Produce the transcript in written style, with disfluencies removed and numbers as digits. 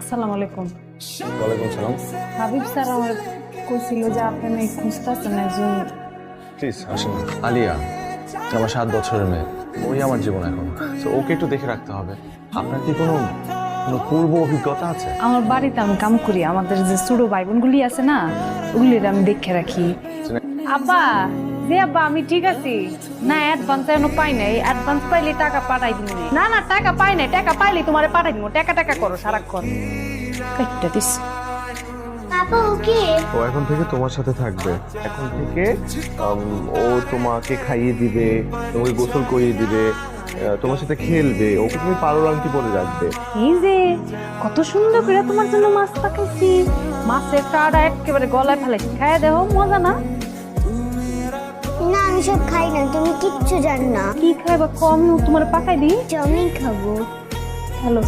আসসালামু আলাইকুম। ওয়ালাইকুম সালাম। হাবিব স্যার আমার কইছিল যে আপনি নাকি খুঁজতেছেন একজন। প্লিজ আসেন। আলিয়া আমার 7 বছরের মেয়ে, ওই আমার জীবন এখন। তো ওকে একটু দেখে রাখতে হবে। আপনার কি কোনো কোনো পূর্ব অভিজ্ঞতা আছে? আমার বাড়িতে আমি কাম করি, আমাদের যে ছোট ভাই বোনগুলি আছে না, ওগুলির আমি দেখে রাখি। আব্বা, যে আব্বা আমি ঠিক আছি না, অ্যাডভান্স এখনো পাই নাই, অ্যাডভান্স পাইলে টাকা পাঠাই দিব। না না টাকা পাই নাই, টাকা পাইলে তোমারে পাঠাই দিব। টাকা টাকা করো সারাক্ষণ। কাইটটা দিস। পাপা ওকে ও এখন থেকে তোমার সাথে থাকবে। এখন থেকে ও তোমাকে খাইয়ে দিবে, তোমাকে গোসল করিয়ে দিবে, তোমার সাথে খেলবে। ওকে তুমি পারুল আংটি পরে রাখবে। এই যে কত সুন্দর করে তোমার জন্য মাছ পাকাইছি, মাছের কাঁটা একেবারে গলায় ফেলাইছি, খাইয়া দেও, মজা না? না আমি সব খাই না, তুমি কিচ্ছু জান না। কি খাইবা কম, তোমার পাকাই দিই। চাউমিন খাবো। হ্যালো।